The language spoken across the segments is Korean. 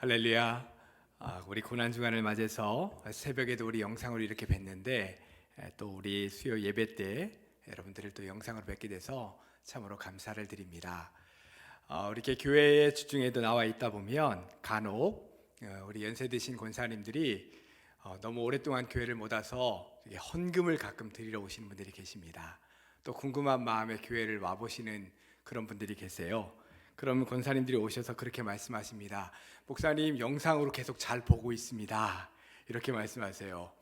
할렐루야. 우리 고난주간을 맞아서 새벽에도 우리 영상으로 이렇게 뵀는데 또 우리 수요 예배 때 여러분들을 또 영상으로 뵙게 돼서 참으로 감사를 드립니다. 이렇게 교회에 주중에도 나와 있다 보면 간혹 우리 연세 드신 권사님들이 너무 오랫동안 교회를 못 와서 헌금을 가끔 드리러 오시는 분들이 계십니다. 또 궁금한 마음에 교회를 와보시는 그런 분들이 계세요. 그러면 권사님들이 오셔서 그렇게 말씀하십니다. 목사님, 영상으로 계속 잘 보고 있습니다. 이렇게 말씀하세요.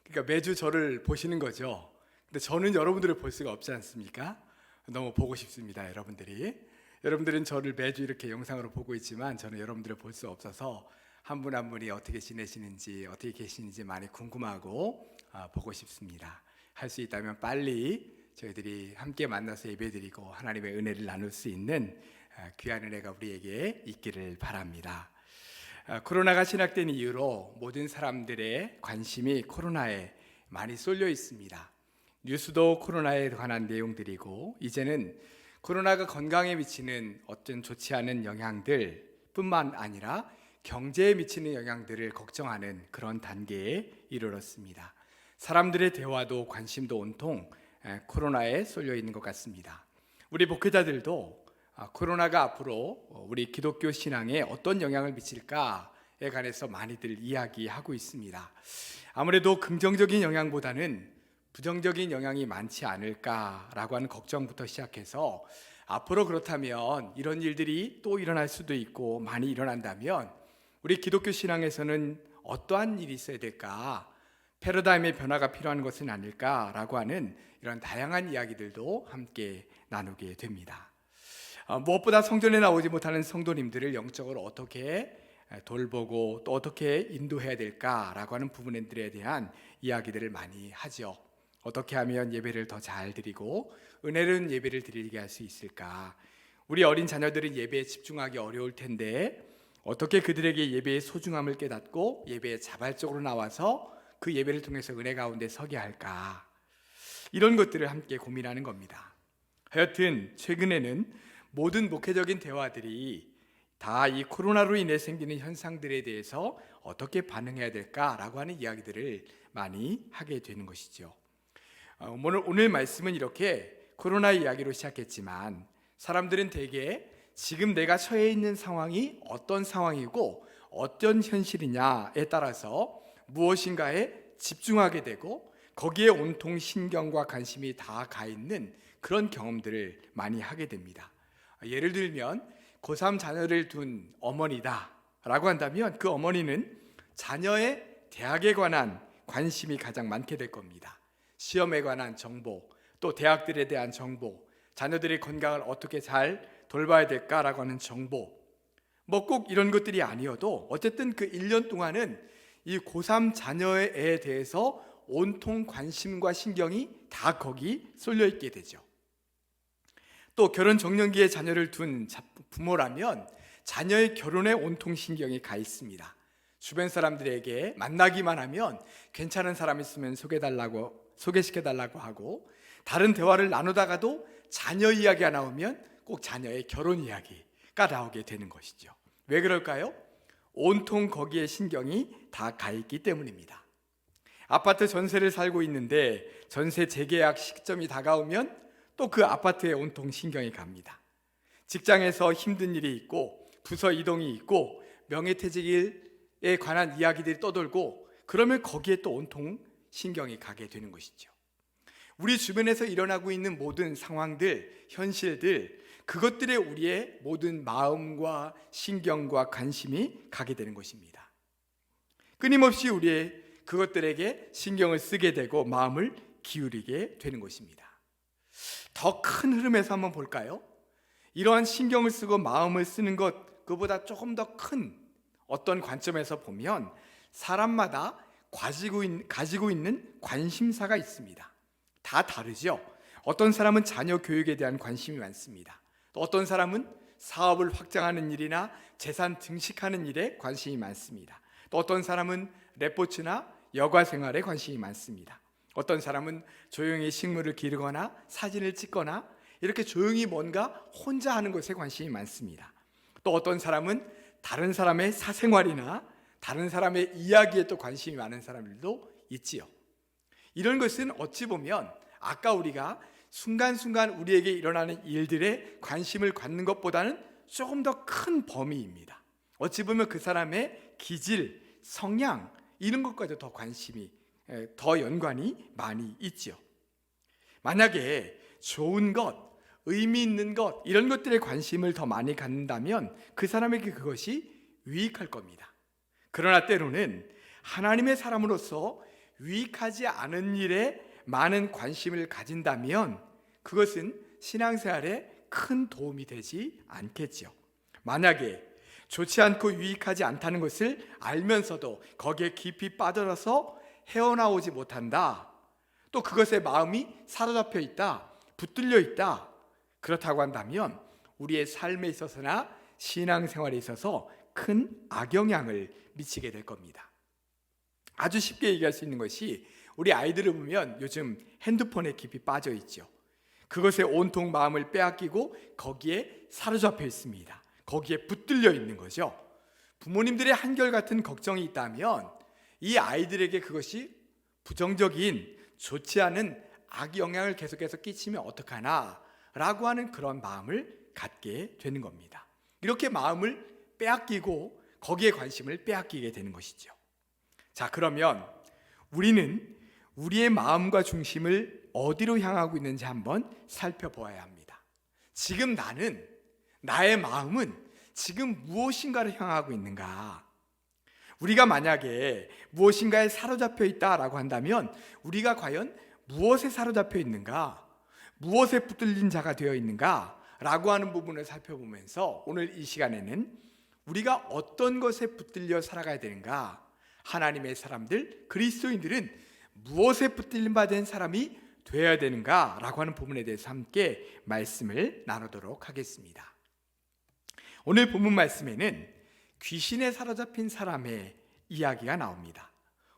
그러니까 매주 저를 보시는 거죠. 근데 저는 여러분들을 볼 수가 없지 않습니까? 너무 보고 싶습니다, 여러분들이. 여러분들은 저를 매주 이렇게 영상으로 보고 있지만 저는 여러분들을 볼 수 없어서 한 분 한 분이 어떻게 지내시는지, 어떻게 계시는지 많이 궁금하고 보고 싶습니다. 할 수 있다면 빨리 저희들이 함께 만나서 예배드리고 하나님의 은혜를 나눌 수 있는 귀한 은혜가 우리에게 있기를 바랍니다. 코로나가 시작된 이후로 모든 사람들의 관심이 코로나에 많이 쏠려 있습니다. 뉴스도 코로나에 관한 내용들이고, 이제는 코로나가 건강에 미치는 어떤 좋지 않은 영향들 뿐만 아니라 경제에 미치는 영향들을 걱정하는 그런 단계에 이르렀습니다. 사람들의 대화도 관심도 온통 코로나에 쏠려 있는 것 같습니다. 우리 목회자들도 코로나가 앞으로 우리 기독교 신앙에 어떤 영향을 미칠까에 관해서 많이들 이야기하고 있습니다. 아무래도 긍정적인 영향보다는 부정적인 영향이 많지 않을까라고 하는 걱정부터 시작해서 앞으로 그렇다면 이런 일들이 또 일어날 수도 있고 많이 일어난다면 우리 기독교 신앙에서는 어떠한 일이 있어야 될까? 패러다임의 변화가 필요한 것은 아닐까라고 하는 이런 다양한 이야기들도 함께 나누게 됩니다. 무엇보다 성전에 나오지 못하는 성도님들을 영적으로 어떻게 돌보고 또 어떻게 인도해야 될까라고 하는 부분들에 대한 이야기들을 많이 하죠. 어떻게 하면 예배를 더 잘 드리고 은혜로운 예배를 드리게 할 수 있을까? 우리 어린 자녀들은 예배에 집중하기 어려울 텐데 어떻게 그들에게 예배의 소중함을 깨닫고 예배에 자발적으로 나와서 그 예배를 통해서 은혜 가운데 서게 할까? 이런 것들을 함께 고민하는 겁니다. 하여튼 최근에는 모든 목회적인 대화들이 다 이 코로나로 인해 생기는 현상들에 대해서 어떻게 반응해야 될까라고 하는 이야기들을 많이 하게 되는 것이죠. 오늘 말씀은 이렇게 코로나 이야기로 시작했지만 사람들은 대개 지금 내가 처해 있는 상황이 어떤 상황이고 어떤 현실이냐에 따라서 무엇인가에 집중하게 되고 거기에 온통 신경과 관심이 다 가 있는 그런 경험들을 많이 하게 됩니다. 예를 들면 고3 자녀를 둔 어머니다 라고 한다면 그 어머니는 자녀의 대학에 관한 관심이 가장 많게 될 겁니다. 시험에 관한 정보, 또 대학들에 대한 정보, 자녀들의 건강을 어떻게 잘 돌봐야 될까라고 하는 정보, 뭐 꼭 이런 것들이 아니어도 어쨌든 그 1년 동안은 이 고3 자녀에 대해서 온통 관심과 신경이 다 거기 쏠려 있게 되죠. 또 결혼 정년기에 자녀를 둔 부모라면 자녀의 결혼에 온통 신경이 가 있습니다. 주변 사람들에게 만나기만 하면 괜찮은 사람 있으면 소개시켜달라고 하고, 다른 대화를 나누다가도 자녀 이야기가 나오면 꼭 자녀의 결혼 이야기가 나오게 되는 것이죠. 왜 그럴까요? 온통 거기에 신경이 다 가 있기 때문입니다. 아파트 전세를 살고 있는데 전세 재계약 시점이 다가오면 또 그 아파트에 온통 신경이 갑니다. 직장에서 힘든 일이 있고 부서 이동이 있고 명예퇴직에 관한 이야기들이 떠돌고 그러면 거기에 또 온통 신경이 가게 되는 것이죠. 우리 주변에서 일어나고 있는 모든 상황들, 현실들, 그것들에 우리의 모든 마음과 신경과 관심이 가게 되는 것입니다. 끊임없이 우리의 그것들에게 신경을 쓰게 되고 마음을 기울이게 되는 것입니다. 더 큰 흐름에서 한번 볼까요? 이러한 신경을 쓰고 마음을 쓰는 것, 그보다 조금 더 큰 어떤 관점에서 보면 사람마다 가지고 있는 관심사가 있습니다. 다 다르죠. 어떤 사람은 자녀 교육에 대한 관심이 많습니다. 또 어떤 사람은 사업을 확장하는 일이나 재산 증식하는 일에 관심이 많습니다. 또 어떤 사람은 레포츠나 여가 생활에 관심이 많습니다. 어떤 사람은 조용히 식물을 기르거나 사진을 찍거나 이렇게 조용히 뭔가 혼자 하는 것에 관심이 많습니다. 또 어떤 사람은 다른 사람의 사생활이나 다른 사람의 이야기에 또 관심이 많은 사람들도 있지요. 이런 것은 어찌 보면 아까 우리가 순간순간 우리에게 일어나는 일들에 관심을 갖는 것보다는 조금 더 큰 범위입니다. 어찌 보면 그 사람의 기질, 성향 이런 것과도 더 관심이 더 연관이 많이 있죠. 만약에 좋은 것, 의미 있는 것 이런 것들에 관심을 더 많이 갖는다면 그 사람에게 그것이 유익할 겁니다. 그러나 때로는 하나님의 사람으로서 유익하지 않은 일에 많은 관심을 가진다면 그것은 신앙생활에 큰 도움이 되지 않겠죠. 만약에 좋지 않고 유익하지 않다는 것을 알면서도 거기에 깊이 빠져서 헤어나오지 못한다. 또 그것에 마음이 사로잡혀 있다. 붙들려 있다. 그렇다고 한다면 우리의 삶에 있어서나 신앙생활에 있어서 큰 악영향을 미치게 될 겁니다. 아주 쉽게 얘기할 수 있는 것이 우리 아이들을 보면 요즘 핸드폰에 깊이 빠져 있죠. 그것에 온통 마음을 빼앗기고 거기에 사로잡혀 있습니다. 거기에 붙들려 있는 거죠. 부모님들의 한결같은 걱정이 있다면 이 아이들에게 그것이 부정적인 좋지 않은 악영향을 계속해서 끼치면 어떡하나 라고 하는 그런 마음을 갖게 되는 겁니다. 이렇게 마음을 빼앗기고 거기에 관심을 빼앗기게 되는 것이죠. 자, 그러면 우리는 우리의 마음과 중심을 어디로 향하고 있는지 한번 살펴보아야 합니다. 지금 나의 마음은 지금 무엇인가를 향하고 있는가? 우리가 만약에 무엇인가에 사로잡혀 있다라고 한다면 우리가 과연 무엇에 사로잡혀 있는가? 무엇에 붙들린 자가 되어 있는가? 라고 하는 부분을 살펴보면서 오늘 이 시간에는 우리가 어떤 것에 붙들려 살아가야 되는가? 하나님의 사람들, 그리스도인들은 무엇에 붙들림 받은 사람이 되어야 되는가? 라고 하는 부분에 대해서 함께 말씀을 나누도록 하겠습니다. 오늘 본문 말씀에는 귀신에 사로잡힌 사람의 이야기가 나옵니다.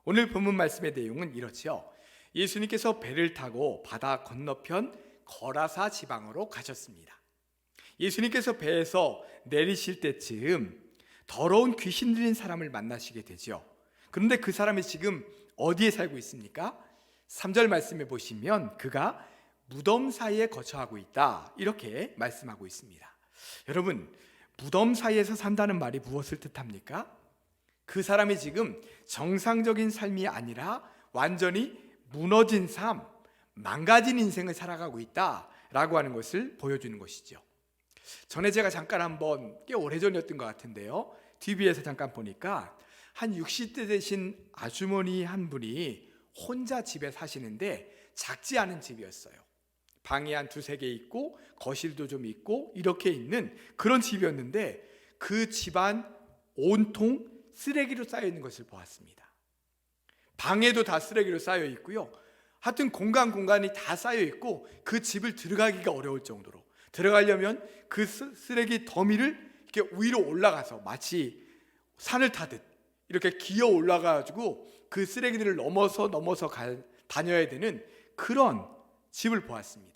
오늘 본문 말씀의 내용은 이렇죠. 예수님께서 배를 타고 바다 건너편 거라사 지방으로 가셨습니다. 예수님께서 배에서 내리실 때쯤 더러운 귀신 들린 사람을 만나시게 되죠. 그런데 그 사람이 지금 어디에 살고 있습니까? 3절 말씀에 보시면 그가 무덤 사이에 거처하고 있다 이렇게 말씀하고 있습니다. 여러분, 무덤 사이에서 산다는 말이 무엇을 뜻합니까? 그 사람이 지금 정상적인 삶이 아니라 완전히 무너진 삶, 망가진 인생을 살아가고 있다라고 하는 것을 보여주는 것이죠. 전에 제가 잠깐 한번 꽤 오래전이었던 것 같은데요, TV에서 잠깐 보니까 한 60대 되신 아주머니 한 분이 혼자 집에 사시는데 작지 않은 집이었어요. 방이 한 두세 개 있고 거실도 좀 있고 이렇게 있는 그런 집이었는데 그 집안 온통 쓰레기로 쌓여 있는 것을 보았습니다. 방에도 다 쓰레기로 쌓여 있고요. 하여튼 공간이 다 쌓여 있고 그 집을 들어가기가 어려울 정도로, 들어가려면 그 쓰레기 더미를 이렇게 위로 올라가서 마치 산을 타듯 이렇게 기어 올라가가지고 그 쓰레기들을 넘어서 다녀야 되는 그런 집을 보았습니다.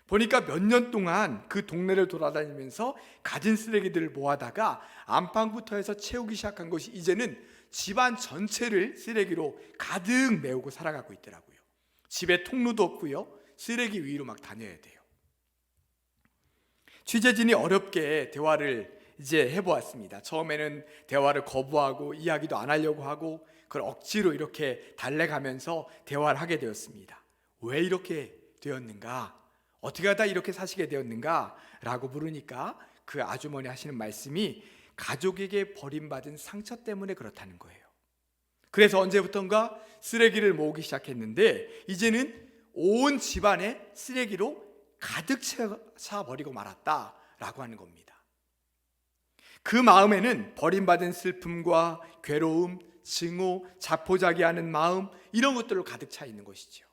보니까 몇 년 동안 그 동네를 돌아다니면서 가진 쓰레기들을 모아다가 안방부터 해서 채우기 시작한 것이 이제는 집안 전체를 쓰레기로 가득 메우고 살아가고 있더라고요. 집에 통로도 없고요. 쓰레기 위로 막 다녀야 돼요. 취재진이 어렵게 대화를 이제 해보았습니다. 처음에는 대화를 거부하고 이야기도 안 하려고 하고 그걸 억지로 이렇게 달래가면서 대화를 하게 되었습니다. 왜 이렇게 되었는가? 어떻게 하다 이렇게 사시게 되었는가? 라고 물으니까 그 아주머니 하시는 말씀이 가족에게 버림받은 상처 때문에 그렇다는 거예요. 그래서 언제부턴가 쓰레기를 모으기 시작했는데 이제는 온 집안에 쓰레기로 가득 차버리고 말았다라고 하는 겁니다. 그 마음에는 버림받은 슬픔과 괴로움, 증오, 자포자기하는 마음 이런 것들로 가득 차 있는 것이죠.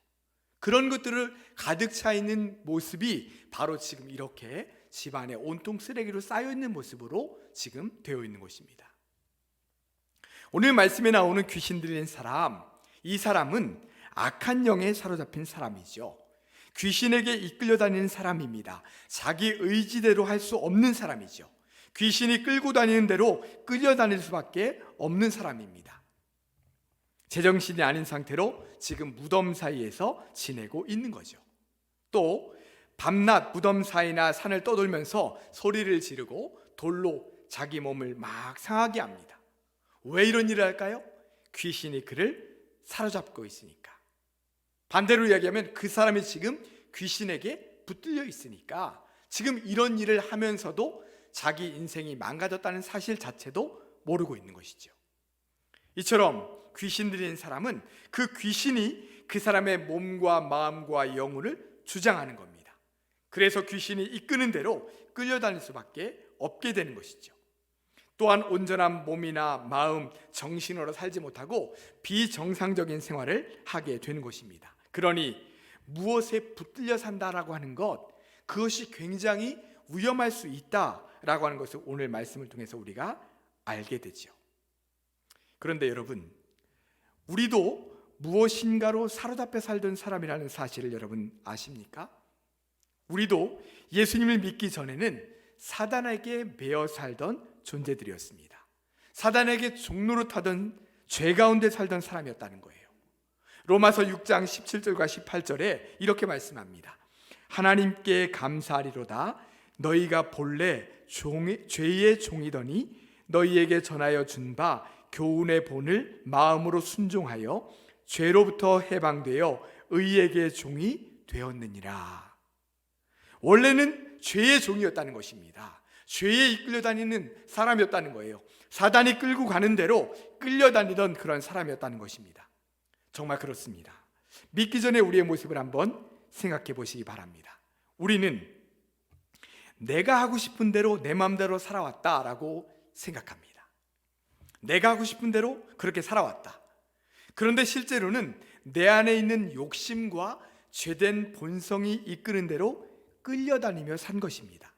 그런 것들을 가득 차 있는 모습이 바로 지금 이렇게 집안에 온통 쓰레기로 쌓여 있는 모습으로 지금 되어 있는 것입니다. 오늘 말씀에 나오는 귀신 들린 사람, 이 사람은 악한 영에 사로잡힌 사람이죠. 귀신에게 이끌려 다니는 사람입니다. 자기 의지대로 할 수 없는 사람이죠. 귀신이 끌고 다니는 대로 끌려다닐 수밖에 없는 사람입니다. 제정신이 아닌 상태로 지금 무덤 사이에서 지내고 있는 거죠. 또 밤낮 무덤 사이나 산을 떠돌면서 소리를 지르고 돌로 자기 몸을 막 상하게 합니다. 왜 이런 일을 할까요? 귀신이 그를 사로잡고 있으니까. 반대로 이야기하면 그 사람이 지금 귀신에게 붙들려 있으니까 지금 이런 일을 하면서도 자기 인생이 망가졌다는 사실 자체도 모르고 있는 것이죠. 이처럼 귀신 들린 사람은 그 귀신이 그 사람의 몸과 마음과 영혼을 주장하는 겁니다. 그래서 귀신이 이끄는 대로 끌려다닐 수밖에 없게 되는 것이죠. 또한 온전한 몸이나 마음, 정신으로 살지 못하고 비정상적인 생활을 하게 되는 것입니다. 그러니 무엇에 붙들려 산다라고 하는 것, 그것이 굉장히 위험할 수 있다라고 하는 것을 오늘 말씀을 통해서 우리가 알게 되죠. 그런데 여러분, 우리도 무엇인가로 사로잡혀 살던 사람이라는 사실을 여러분 아십니까? 우리도 예수님을 믿기 전에는 사단에게 매여 살던 존재들이었습니다. 사단에게 종로로 타던 죄 가운데 살던 사람이었다는 거예요. 로마서 6장 17절과 18절에 이렇게 말씀합니다. 하나님께 감사하리로다. 너희가 본래 죄의 종이더니 너희에게 전하여 준 바 교훈의 본을 마음으로 순종하여 죄로부터 해방되어 의에게 종이 되었느니라. 원래는 죄의 종이었다는 것입니다. 죄에 이끌려 다니는 사람이었다는 거예요. 사단이 끌고 가는 대로 끌려다니던 그런 사람이었다는 것입니다. 정말 그렇습니다. 믿기 전에 우리의 모습을 한번 생각해 보시기 바랍니다. 우리는 내가 하고 싶은 대로 내 마음대로 살아왔다라고 생각합니다. 내가 하고 싶은 대로 그렇게 살아왔다. 그런데 실제로는 내 안에 있는 욕심과 죄된 본성이 이끄는 대로 끌려다니며 산 것입니다.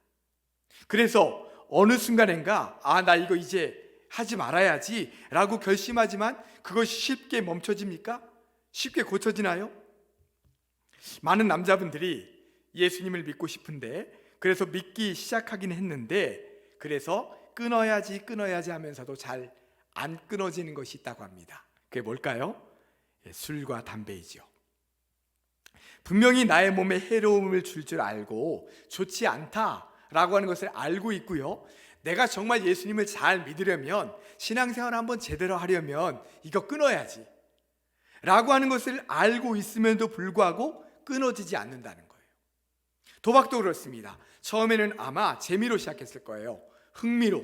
그래서 어느 순간인가 나 이거 이제 하지 말아야지 라고 결심하지만 그것이 쉽게 멈춰집니까? 쉽게 고쳐지나요? 많은 남자분들이 예수님을 믿고 싶은데 그래서 믿기 시작하긴 했는데 그래서 끊어야지 하면서도 잘 안 끊어지는 것이 있다고 합니다. 그게 뭘까요? 술과 담배이죠. 분명히 나의 몸에 해로움을 줄 줄 알고 좋지 않다라고 하는 것을 알고 있고요. 내가 정말 예수님을 잘 믿으려면 신앙생활을 한번 제대로 하려면 이거 끊어야지 라고 하는 것을 알고 있음에도 불구하고 끊어지지 않는다는 거예요. 도박도 그렇습니다. 처음에는 아마 재미로 시작했을 거예요. 흥미로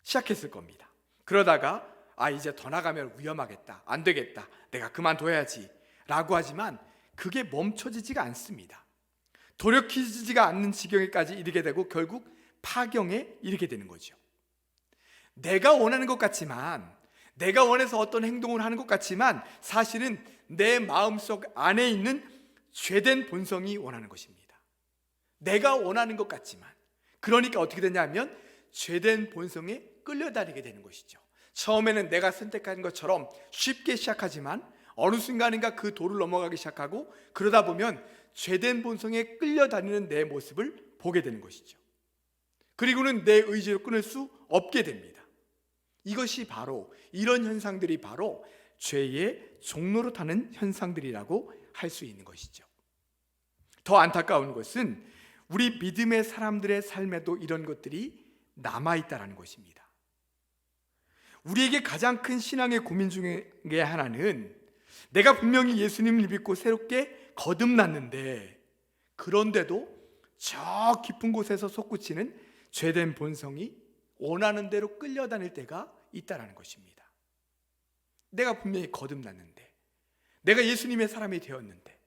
시작했을 겁니다. 그러다가 이제 더 나가면 위험하겠다, 안 되겠다, 내가 그만둬야지 라고 하지만 그게 멈춰지지가 않습니다. 돌이키지가 않는 지경에까지 이르게 되고 결국 파경에 이르게 되는 거죠. 내가 원하는 것 같지만, 내가 원해서 어떤 행동을 하는 것 같지만 사실은 내 마음속 안에 있는 죄된 본성이 원하는 것입니다. 내가 원하는 것 같지만, 그러니까 어떻게 되냐면 죄된 본성에 끌려다니게 되는 것이죠. 처음에는 내가 선택한 것처럼 쉽게 시작하지만 어느 순간인가 그 도를 넘어가기 시작하고 그러다 보면 죄된 본성에 끌려다니는 내 모습을 보게 되는 것이죠. 그리고는 내 의지로 끊을 수 없게 됩니다. 이것이 바로, 이런 현상들이 바로 죄의 종로로 타는 현상들이라고 할 수 있는 것이죠. 더 안타까운 것은 우리 믿음의 사람들의 삶에도 이런 것들이 남아있다는 것입니다. 우리에게 가장 큰 신앙의 고민 중에 하나는 내가 분명히 예수님을 믿고 새롭게 거듭났는데 그런데도 저 깊은 곳에서 솟구치는 죄된 본성이 원하는 대로 끌려다닐 때가 있다는 것입니다. 내가 분명히 거듭났는데, 내가 예수님의 사람이 되었는데,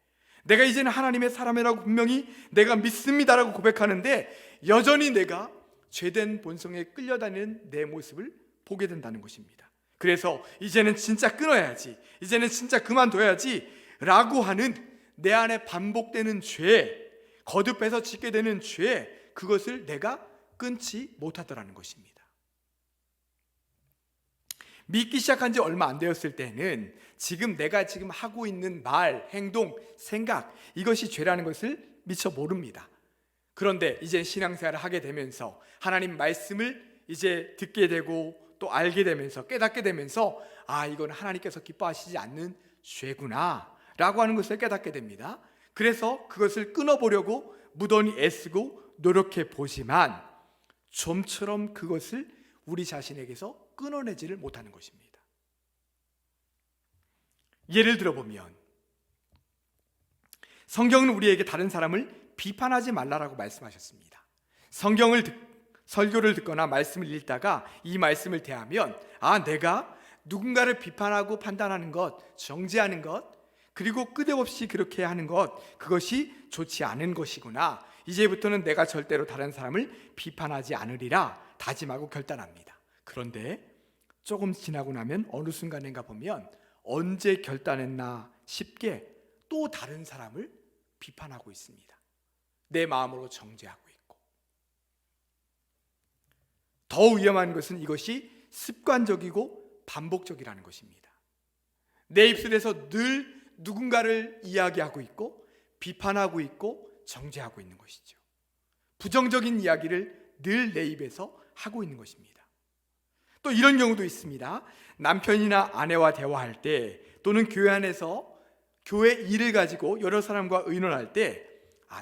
내가 이제는 하나님의 사람이라고 분명히 내가 믿습니다라고 고백하는데 여전히 내가 죄된 본성에 끌려다니는 내 모습을 보게 된다는 것입니다. 그래서 이제는 진짜 끊어야지, 이제는 진짜 그만둬야지 라고 하는 내 안에 반복되는 죄, 거듭해서 짓게 되는 죄, 그것을 내가 끊지 못하더라는 것입니다. 믿기 시작한 지 얼마 안 되었을 때는 내가 지금 하고 있는 말, 행동, 생각, 이것이 죄라는 것을 미처 모릅니다. 그런데 이제 신앙생활을 하게 되면서 하나님 말씀을 이제 듣게 되고 또 알게 되면서 깨닫게 되면서 이건 하나님께서 기뻐하시지 않는 죄구나 라고 하는 것을 깨닫게 됩니다. 그래서 그것을 끊어보려고 무던히 애쓰고 노력해 보지만 좀처럼 그것을 우리 자신에게서 끊어내지를 못하는 것입니다. 예를 들어보면 성경은 우리에게 다른 사람을 비판하지 말라라고 말씀하셨습니다. 설교를 듣거나 말씀을 읽다가 이 말씀을 대하면 내가 누군가를 비판하고 판단하는 것, 정죄하는 것, 그리고 끄떡없이 그렇게 하는 것, 그것이 좋지 않은 것이구나. 이제부터는 내가 절대로 다른 사람을 비판하지 않으리라 다짐하고 결단합니다. 그런데 조금 지나고 나면 어느 순간인가 보면 언제 결단했나 싶게 또 다른 사람을 비판하고 있습니다. 내 마음으로 정죄하고 있고. 더 위험한 것은 이것이 습관적이고 반복적이라는 것입니다. 내 입술에서 늘 누군가를 이야기하고 있고 비판하고 있고 정죄하고 있는 것이죠. 부정적인 이야기를 늘 내 입에서 하고 있는 것입니다. 또 이런 경우도 있습니다. 남편이나 아내와 대화할 때 또는 교회 안에서 교회 일을 가지고 여러 사람과 의논할 때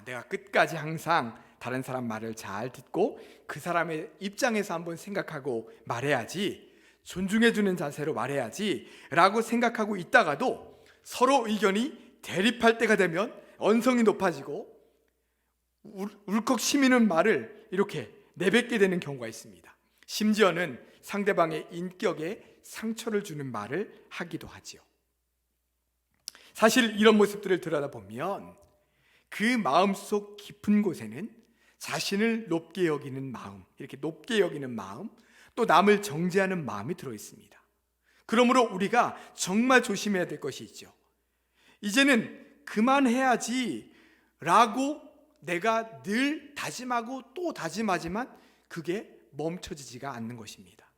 내가 끝까지 항상 다른 사람 말을 잘 듣고 그 사람의 입장에서 한번 생각하고 말해야지, 존중해주는 자세로 말해야지 라고 생각하고 있다가도 서로 의견이 대립할 때가 되면 언성이 높아지고 울컥 치미는 말을 이렇게 내뱉게 되는 경우가 있습니다. 심지어는 상대방의 인격에 상처를 주는 말을 하기도 하지요. 사실 이런 모습들을 들여다보면 그 마음속 깊은 곳에는 자신을 높게 여기는 마음, 이렇게 높게 여기는 마음, 또 남을 정죄하는 마음이 들어있습니다. 그러므로 우리가 정말 조심해야 될 것이 있죠. 이제는 그만해야지 라고 내가 늘 다짐하고 또 다짐하지만 그게 멈춰지지가 않는 것입니다.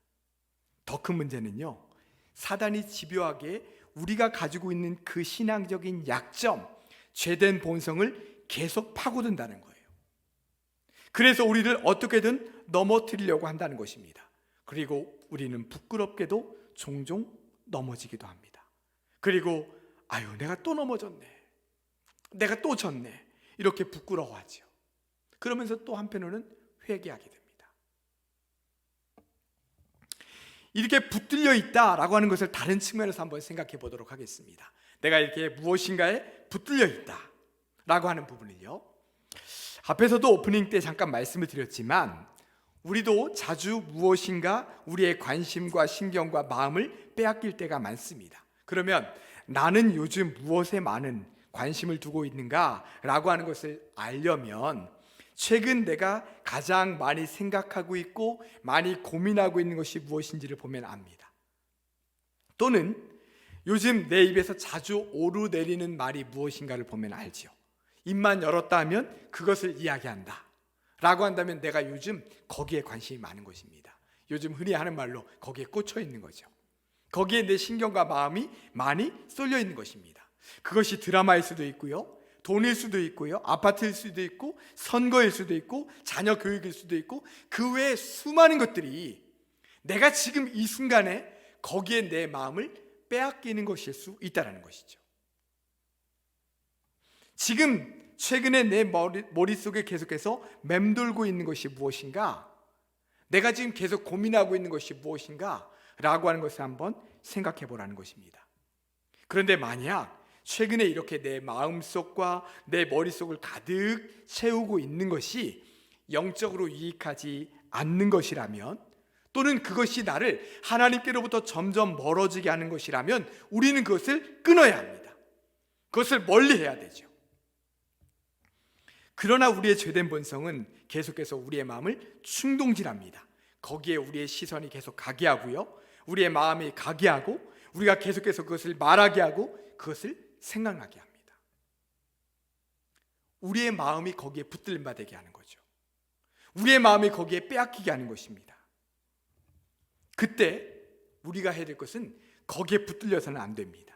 더 큰 문제는요, 사단이 집요하게 우리가 가지고 있는 그 신앙적인 약점, 죄된 본성을 계속 파고든다는 거예요. 그래서 우리를 어떻게든 넘어뜨리려고 한다는 것입니다. 그리고 우리는 부끄럽게도 종종 넘어지기도 합니다. 그리고 내가 또 넘어졌네, 내가 또 졌네, 이렇게 부끄러워하죠. 그러면서 또 한편으로는 회개하게 됩니다. 이렇게 붙들려 있다라고 하는 것을 다른 측면에서 한번 생각해 보도록 하겠습니다. 내가 이렇게 무엇인가에 붙들려 있다라고 하는 부분을요, 앞에서도 오프닝 때 잠깐 말씀을 드렸지만 우리도 자주 무엇인가 우리의 관심과 신경과 마음을 빼앗길 때가 많습니다. 그러면 나는 요즘 무엇에 많은 관심을 두고 있는가 라고 하는 것을 알려면 최근 내가 가장 많이 생각하고 있고 많이 고민하고 있는 것이 무엇인지를 보면 압니다. 또는 요즘 내 입에서 자주 오르내리는 말이 무엇인가를 보면 알지요. 입만 열었다 하면 그것을 이야기한다 라고 한다면 내가 요즘 거기에 관심이 많은 것입니다. 요즘 흔히 하는 말로 거기에 꽂혀 있는 거죠. 거기에 내 신경과 마음이 많이 쏠려 있는 것입니다. 그것이 드라마일 수도 있고요, 돈일 수도 있고요, 아파트일 수도 있고, 선거일 수도 있고, 자녀 교육일 수도 있고, 그 외에 수많은 것들이 내가 지금 이 순간에 거기에 내 마음을 빼앗기는 것일 수 있다는 것이죠. 지금 최근에 내 머릿속에 계속해서 맴돌고 있는 것이 무엇인가, 내가 지금 계속 고민하고 있는 것이 무엇인가 라고 하는 것을 한번 생각해 보라는 것입니다. 그런데 만약 최근에 이렇게 내 마음속과 내 머릿속을 가득 채우고 있는 것이 영적으로 유익하지 않는 것이라면, 또는 그것이 나를 하나님께로부터 점점 멀어지게 하는 것이라면 우리는 그것을 끊어야 합니다. 그것을 멀리해야 되죠. 그러나 우리의 죄된 본성은 계속해서 우리의 마음을 충동질합니다. 거기에 우리의 시선이 계속 가게 하고요, 우리의 마음이 가게 하고, 우리가 계속해서 그것을 말하게 하고 그것을 생각나게 합니다. 우리의 마음이 거기에 붙들림 되게 하는 거죠. 우리의 마음이 거기에 빼앗기게 하는 것입니다. 그때 우리가 해야 될 것은 거기에 붙들려서는 안 됩니다.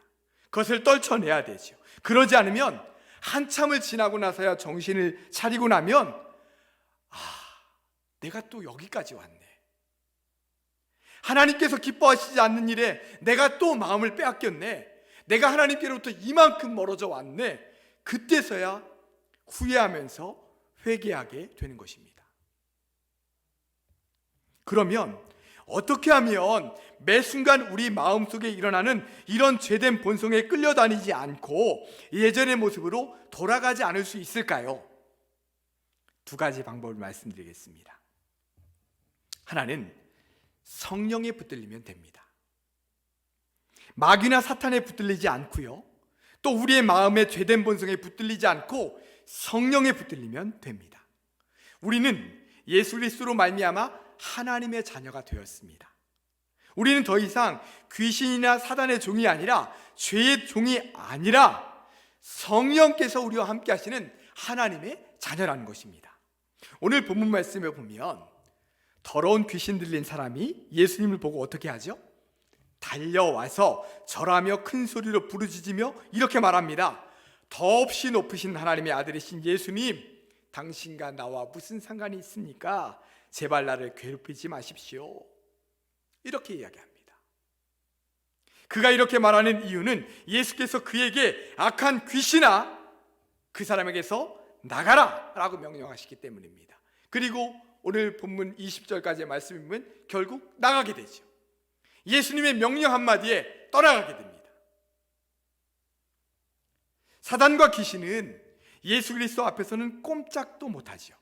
그것을 떨쳐내야 되죠. 그러지 않으면 한참을 지나고 나서야 정신을 차리고 나면 내가 또 여기까지 왔네. 하나님께서 기뻐하시지 않는 일에 내가 또 마음을 빼앗겼네. 내가 하나님께로부터 이만큼 멀어져 왔네. 그때서야 후회하면서 회개하게 되는 것입니다. 그러면 어떻게 하면 매 순간 우리 마음속에 일어나는 이런 죄된 본성에 끌려다니지 않고 예전의 모습으로 돌아가지 않을 수 있을까요? 두 가지 방법을 말씀드리겠습니다. 하나는 성령에 붙들리면 됩니다. 마귀나 사탄에 붙들리지 않고요, 또 우리의 마음의 죄된 본성에 붙들리지 않고 성령에 붙들리면 됩니다. 우리는 예수 그리스도로 말미암아 하나님의 자녀가 되었습니다. 우리는 더 이상 귀신이나 사단의 종이 아니라 죄의 종이 아니라 성령께서 우리와 함께 하시는 하나님의 자녀라는 것입니다. 오늘 본문 말씀에 보면 더러운 귀신 들린 사람이 예수님을 보고 어떻게 하죠? 달려와서 절하며 큰 소리로 부르짖으며 이렇게 말합니다. 더없이 높으신 하나님의 아들이신 예수님, 당신과 나와 무슨 상관이 있습니까? 제발 나를 괴롭히지 마십시오. 이렇게 이야기합니다. 그가 이렇게 말하는 이유는 예수께서 그에게 악한 귀신아, 그 사람에게서 나가라 라고 명령하시기 때문입니다. 그리고 오늘 본문 20절까지의 말씀을 보면 결국 나가게 되죠. 예수님의 명령 한마디에 떠나가게 됩니다. 사단과 귀신은 예수 그리스도 앞에서는 꼼짝도 못하죠.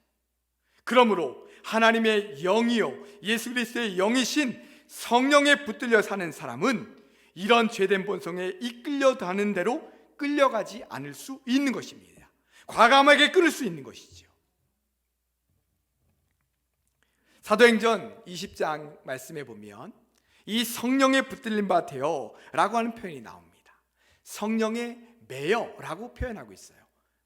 그러므로 하나님의 영이요 예수 그리스도의 영이신 성령에 붙들려 사는 사람은 이런 죄된 본성에 이끌려 가는 대로 끌려가지 않을 수 있는 것입니다. 과감하게 끊을 수 있는 것이죠. 사도행전 20장 말씀에 보면 이 성령에 붙들린 바 되어 라고 하는 표현이 나옵니다. 성령에 매여 라고 표현하고 있어요.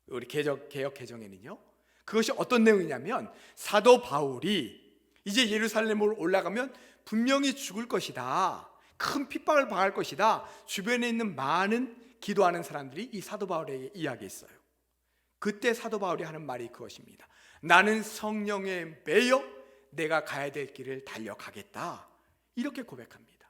우리 개역 개정에는요, 그것이 어떤 내용이냐면 사도 바울이 이제 예루살렘으로 올라가면 분명히 죽을 것이다, 큰 핍박을 당할 것이다, 주변에 있는 많은 기도하는 사람들이 이 사도 바울에게 이야기했어요. 그때 사도 바울이 하는 말이 그것입니다. 나는 성령에 매여 내가 가야 될 길을 달려가겠다, 이렇게 고백합니다.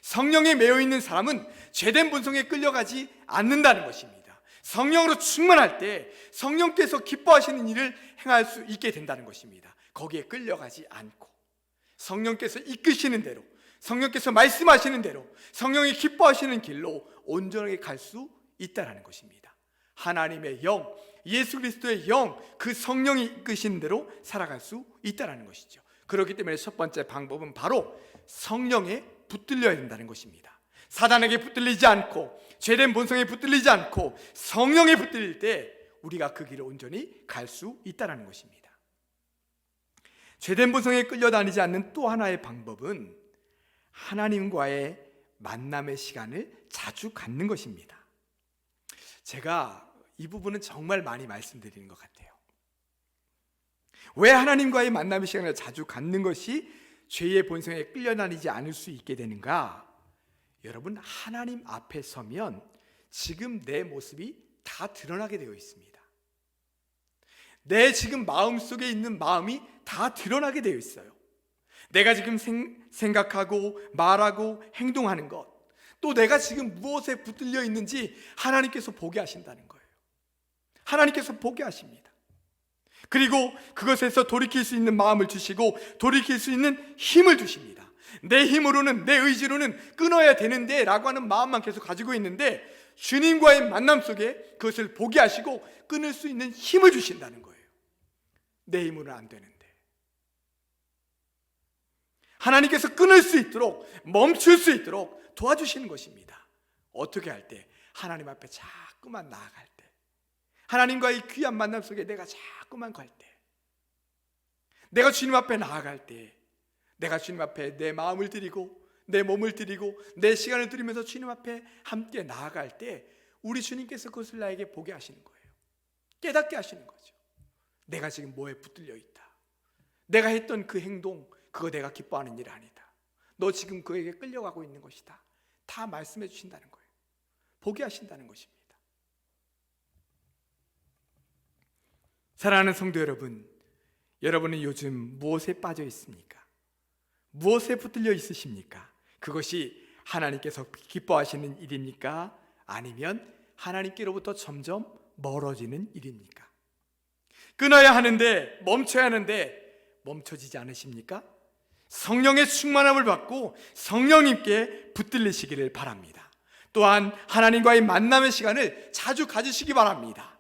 성령에 매여 있는 사람은 죄된 본성에 끌려가지 않는다는 것입니다. 성령으로 충만할 때 성령께서 기뻐하시는 일을 행할 수 있게 된다는 것입니다. 거기에 끌려가지 않고 성령께서 이끄시는 대로, 성령께서 말씀하시는 대로, 성령이 기뻐하시는 길로 온전하게 갈 수 있다는 것입니다. 하나님의 영, 예수 그리스도의 영, 그 성령이 이끄시는 대로 살아갈 수 있다는 것이죠. 그렇기 때문에 첫 번째 방법은 바로 성령에 붙들려야 된다는 것입니다. 사단에게 붙들리지 않고 죄된 본성에 붙들리지 않고 성령에 붙들릴 때 우리가 그 길을 온전히 갈 수 있다는 것입니다. 죄된 본성에 끌려다니지 않는 또 하나의 방법은 하나님과의 만남의 시간을 자주 갖는 것입니다. 제가 이 부분은 정말 많이 말씀드리는 것 같아요. 왜 하나님과의 만남의 시간을 자주 갖는 것이 죄의 본성에 끌려다니지 않을 수 있게 되는가? 여러분, 하나님 앞에 서면 지금 내 모습이 다 드러나게 되어 있습니다. 내 지금 마음속에 있는 마음이 다 드러나게 되어 있어요. 내가 지금 생각하고 말하고 행동하는 것, 또 내가 지금 무엇에 붙들려 있는지 하나님께서 보게 하신다는 거예요. 하나님께서 보게 하십니다. 그리고 그것에서 돌이킬 수 있는 마음을 주시고 돌이킬 수 있는 힘을 주십니다. 내 힘으로는, 내 의지로는 끊어야 되는데 라고 하는 마음만 계속 가지고 있는데 주님과의 만남 속에 그것을 보게 하시고 끊을 수 있는 힘을 주신다는 거예요. 내 힘으로는 안 되는데 하나님께서 끊을 수 있도록, 멈출 수 있도록 도와주시는 것입니다. 어떻게 할 때? 하나님 앞에 자꾸만 나아갈 때, 하나님과의 귀한 만남 속에 내가 자꾸만 갈 때, 내가 주님 앞에 나아갈 때, 내가 주님 앞에 내 마음을 드리고 내 몸을 드리고 내 시간을 드리면서 주님 앞에 함께 나아갈 때 우리 주님께서 그것을 나에게 보게 하시는 거예요. 깨닫게 하시는 거죠. 내가 지금 뭐에 붙들려 있다, 내가 했던 그 행동, 그거 내가 기뻐하는 일 아니다, 너 지금 그에게 끌려가고 있는 것이다, 다 말씀해 주신다는 거예요. 보게 하신다는 것입니다. 사랑하는 성도 여러분, 여러분은 요즘 무엇에 빠져 있습니까? 무엇에 붙들려 있으십니까? 그것이 하나님께서 기뻐하시는 일입니까? 아니면 하나님께로부터 점점 멀어지는 일입니까? 끊어야 하는데, 멈춰야 하는데 멈춰지지 않으십니까? 성령의 충만함을 받고 성령님께 붙들리시기를 바랍니다. 또한 하나님과의 만남의 시간을 자주 가지시기 바랍니다.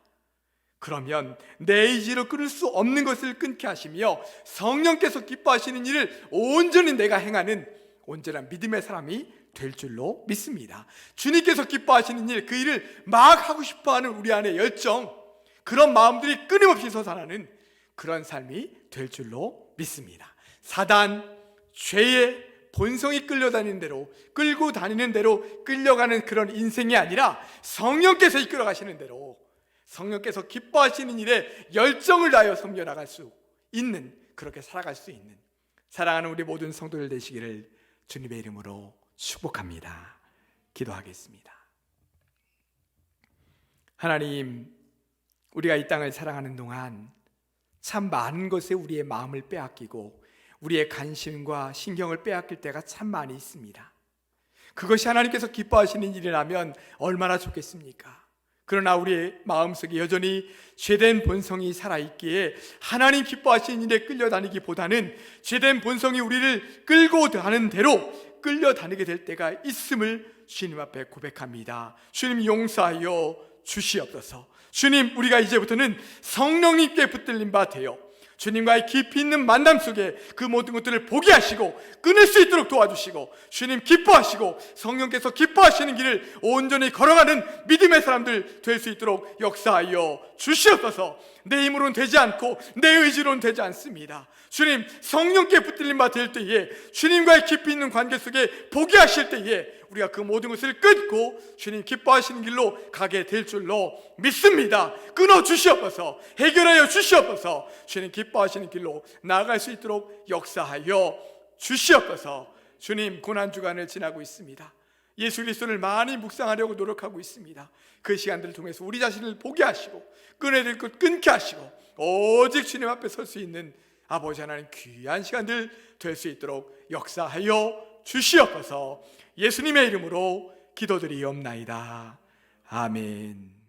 그러면 내 의지로 끊을 수 없는 것을 끊게 하시며 성령께서 기뻐하시는 일을 온전히 내가 행하는 온전한 믿음의 사람이 될 줄로 믿습니다. 주님께서 기뻐하시는 일, 그 일을 막 하고 싶어하는 우리 안의 열정, 그런 마음들이 끊임없이 솟아나는 그런 삶이 될 줄로 믿습니다. 사단, 죄의 본성이 끌려다니는 대로, 끌고 다니는 대로 끌려가는 그런 인생이 아니라 성령께서 이끌어 가시는 대로, 성령께서 기뻐하시는 일에 열정을 다하여 섬겨 나갈 수 있는, 그렇게 살아갈 수 있는 사랑하는 우리 모든 성도들 되시기를 주님의 이름으로 축복합니다. 기도하겠습니다. 하나님, 우리가 이 땅을 살아가는 동안 참 많은 것에 우리의 마음을 빼앗기고 우리의 관심과 신경을 빼앗길 때가 참 많이 있습니다. 그것이 하나님께서 기뻐하시는 일이라면 얼마나 좋겠습니까? 그러나 우리의 마음속에 여전히 죄된 본성이 살아있기에 하나님 기뻐하시는 일에 끌려다니기보다는 죄된 본성이 우리를 끌고 가는 대로 끌려다니게 될 때가 있음을 주님 앞에 고백합니다. 주님, 용서하여 주시옵소서. 주님, 우리가 이제부터는 성령님께 붙들린 바 되어 주님과의 깊이 있는 만남 속에 그 모든 것들을 보게 하시고 끊을 수 있도록 도와주시고, 주님 기뻐하시고 성령께서 기뻐하시는 길을 온전히 걸어가는 믿음의 사람들 될 수 있도록 역사하여 주시옵소서. 내 힘으로는 되지 않고 내 의지로는 되지 않습니다. 주님, 성령께 붙들린 바 될 때에, 주님과의 깊이 있는 관계 속에 보게 하실 때에 우리가 그 모든 것을 끊고 주님 기뻐하시는 길로 가게 될 줄로 믿습니다. 끊어 주시옵소서. 해결하여 주시옵소서. 주님 기뻐하시는 길로 나아갈 수 있도록 역사하여 주시옵소서. 주님, 고난주간을 지나고 있습니다. 예수 그리스도를 많이 묵상하려고 노력하고 있습니다. 그 시간들을 통해서 우리 자신을 보게 하시고 끊어야 될 것 끊게 하시고 오직 주님 앞에 설 수 있는 아버지 하나님 귀한 시간들 될 수 있도록 역사하여 주시옵소서. 예수님의 이름으로 기도드리옵나이다. 아멘.